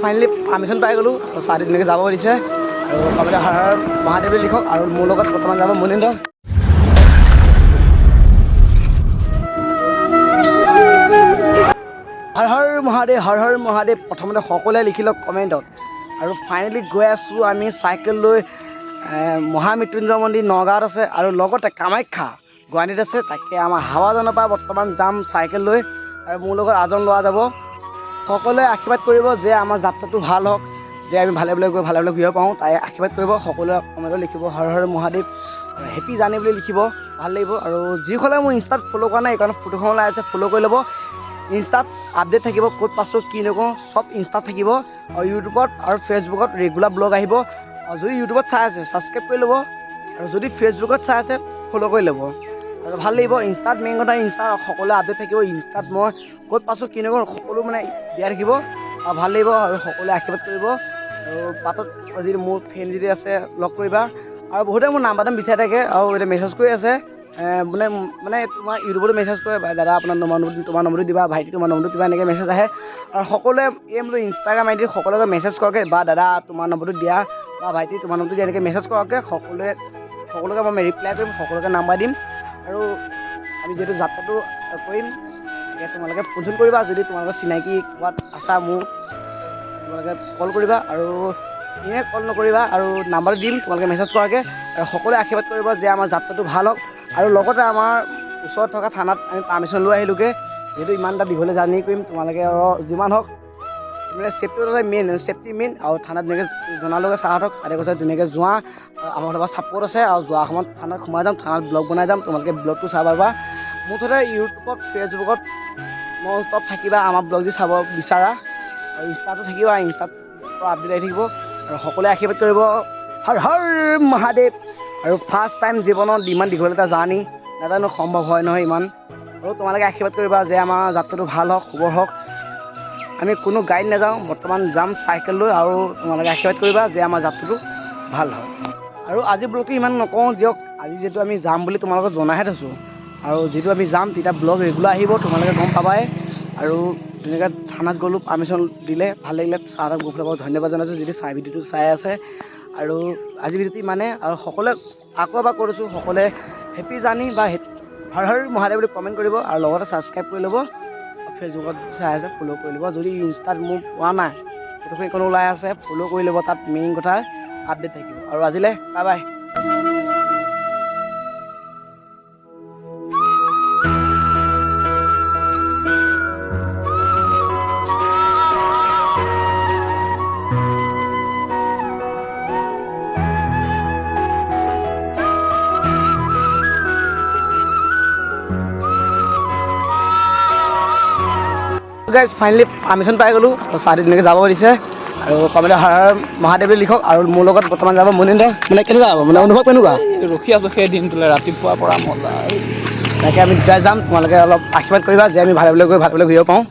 Finally permission পাই গ'লোঁ আৰু চাৰি ধুনীয়াকৈ যাব দিছে আৰু কমেণ্টত হৰ হৰ মহাদেৱ লিখক আৰু মোৰ লগত বৰ্তমান যাব মুনীন্দ্ৰ। হৰ হৰ মহাদেৱ প্ৰথমতে সকলোৱে লিখি লওক কমেণ্টত। আৰু ফাইনেলি গৈ আছোঁ আমি চাইকেল লৈ মহামৃত্যুঞ্জয় মন্দিৰ নগাঁৱত আছে আৰু লগতে কামাখ্যা গুৱাহাটীত আছে। তাকে আমাৰ হাৱাজানৰ পৰা বৰ্তমান যাম চাইকেল লৈ আৰু মোৰ লগত আজন লোৱা যাব। সকলোৱে আশীৰ্বাদ কৰিব যে আমাৰ যাত্ৰাটো ভাল হওক, যে আমি ভালে ভালে গৈ ভালে ভালে ঘূৰিব পাৰোঁ, তাই আশীৰ্বাদ কৰিব। সকলোৱে কমেণ্টত লিখিব হৰ হৰ মহাদেৱ আৰু হেপী জাৰ্ণি বুলি লিখিব, ভাল লাগিব। আৰু যিসকলে মোৰ ইনষ্টাত ফ'ল' কৰা নাই এইকাৰণে ফটোখন ওলাই আছে, ফ'ল' কৰি ল'ব। ইনষ্টাত আপডেট থাকিব, ক'ত পাছোঁ কি নকৰোঁ চব ইনষ্টাত থাকিব আৰু ইউটিউবত আৰু ফেচবুকত ৰেগুলাৰ ব্লগ আহিব। আৰু যদি ইউটিউবত চাই আছে ছাবস্ক্ৰাইব কৰি ল'ব আৰু যদি ফেচবুকত চাই আছে ফ'ল' কৰি ল'ব আৰু ভাল লাগিব। ইনষ্টাত মেইন কথা ইনষ্টাত সকলোৱে আপডেট থাকিব। ইনষ্টাত মই ক'ত পাছোঁ কি নকৰোঁ সকলো মানে দিয়া থাকিব আৰু ভাল লাগিব আৰু সকলোৱে আশীৰ্বাদ কৰিব। আৰু বাটত যদি মোৰ ফ্ৰেণ্ড যদি আছে লগ কৰিবা। আৰু বহুতে মোৰ নাম্বাৰটো বিচাৰি থাকে আৰু এতিয়া মেছেজ কৰি আছে মানে তোমাৰ ইউটিউবতো মেছেজ কৰে দাদা আপোনাৰ তোমাৰ নম্বৰটো দিবা, ভাইটি তোমাৰ নম্বৰটো দিবা, এনেকৈ মেছেজ আহে। আৰু সকলোৱে বোলো ইনষ্টাগ্ৰাম আইডি সকলোকে মেছেজ কৰকে বা দাদা তোমাৰ নম্বৰটো দিয়া বা ভাইটি তোমাৰ নম্বৰটো দিয়া, এনেকৈ মেছেজ কৰকে সকলোকে মই ৰিপ্লাই কৰিম, সকলোকে নাম্বাৰ দিম। আৰু আমি যিহেতু যাত্ৰাটো কৰিম এতিয়া তোমালোকে ফোন চোন কৰিবা। যদি তোমালোকৰ চিনাকি ক'ৰবাত আছা মোৰ তোমালোকে কল কৰিবা আৰু এনেই কল নকৰিবা আৰু নাম্বাৰটো দিম তোমালোকে মেছেজ কৰাকৈ। আৰু সকলোৱে আশীৰ্বাদ কৰিব যে আমাৰ যাত্ৰাটো ভাল হওক। আৰু লগতে আমাৰ ওচৰত থকা থানাত আমি পাৰ্মিশ্যন লৈ আহিলোঁগৈ, যিহেতু ইমান এটা দীঘলীয়া জাৰ্ণি কৰিম। তোমালোকে যিমান হওক মানে ছেফটি মেইন আৰু থানাত ধুনীয়াকৈ জনালোগৈ ছাৰহঁতক, ছাৰে কৈছে ধুনীয়াকৈ যোৱা আমাৰ ফালৰ পৰা ছাপোৰ্ট আছে। আৰু যোৱা সময়ত থানাত সোমাই যাম, থানাত ব্লগ বনাই যাম, তোমালোকে ব্লগটো চাব পাৰিবা। মুঠতে ইউটিউবত ফেচবুকত নন ষ্টপ থাকিবা আমাৰ ব্লগ যদি চাব বিচাৰা আৰু ইনষ্টাতো থাকিবা, ইনষ্টাত আপডেট আহি থাকিব। আৰু সকলোৱে আশীৰ্বাদ কৰিব হৰ হৰ মহাদেৱ। আৰু ফাৰ্ষ্ট টাইম জীৱনত ইমান দীঘল এটা জাৰ্ণি নাজানো সম্ভৱ হয় নহয় ইমান, আৰু তোমালোকে আশীৰ্বাদ কৰিবা যে আমাৰ যাত্ৰাটো ভাল হওক, শুভ হওক। আমি কোনো গাড়ীত নাযাওঁ, বৰ্তমান যাম চাইকেল লৈ। আৰু তোমালোকে আশীৰ্বাদ কৰিবা যে আমাৰ যাত্ৰাটো ভাল হয়। আৰু আজি ব্লগটো ইমান নকওঁ দিয়ক, আজি যিহেতু আমি যাম বুলি তোমালোকক জনাইহে থৈছোঁ। আৰু যিহেতু আমি যাম তেতিয়া ব্লগ ৰেগুলাৰ আহিব, তোমালোকে গম পাবাই। আৰু ধুনীয়াকৈ থানাত গ'লোঁ, পাৰ্মিশ্যন দিলে ভাল লাগিলে। ছাৰক বহুত বহুত ধন্যবাদ জনাইছোঁ যদি ভিডিঅ'টো চাই আছে। আৰু আজি ভিডিঅ'টো ইমানে। আৰু সকলোৱে আকৌ এবাৰ কৈ দিছোঁ, সকলোৱে হেপী জাৰ্ণি বা হৰ হৰ মহাদেৱ বুলি কমেণ্ট কৰিব আৰু লগতে ছাবস্ক্ৰাইব কৰি ল'ব। ফেচবুকত চাই আছে ফ'ল' কৰি ল'ব। যদি ইনষ্টাত মোক পোৱা নাই ফটোখন এইখন ওলাই আছে, ফ'ল' কৰি ল'ব, তাত মেইন কথা আপডেট থাকিব। আৰু আজিলৈ bye bye. Guys finally permission পাই গ'লোঁ আৰু চাৰি ধুনীয়াকৈ যাব দিছে আৰু কমেণ্টত হৰ হৰ মহাদেৱ লিখক। আৰু মোৰ লগত বৰ্তমান যাব মুনীন্দ্ৰ। মানে কেনেকুৱা হ'ব মানে অনুভৱ কেনেকুৱা? ৰখি আছোঁ সেই দিনটোলৈ, ৰাতিপুৱাৰ পৰা মজা। তাকে আমি দুটাই যাম, তোমালোকে অলপ আশীৰ্বাদ কৰিবা যে আমি ভালে ভালে গৈ ভালে ভালে ঘূৰিব পাৰোঁ।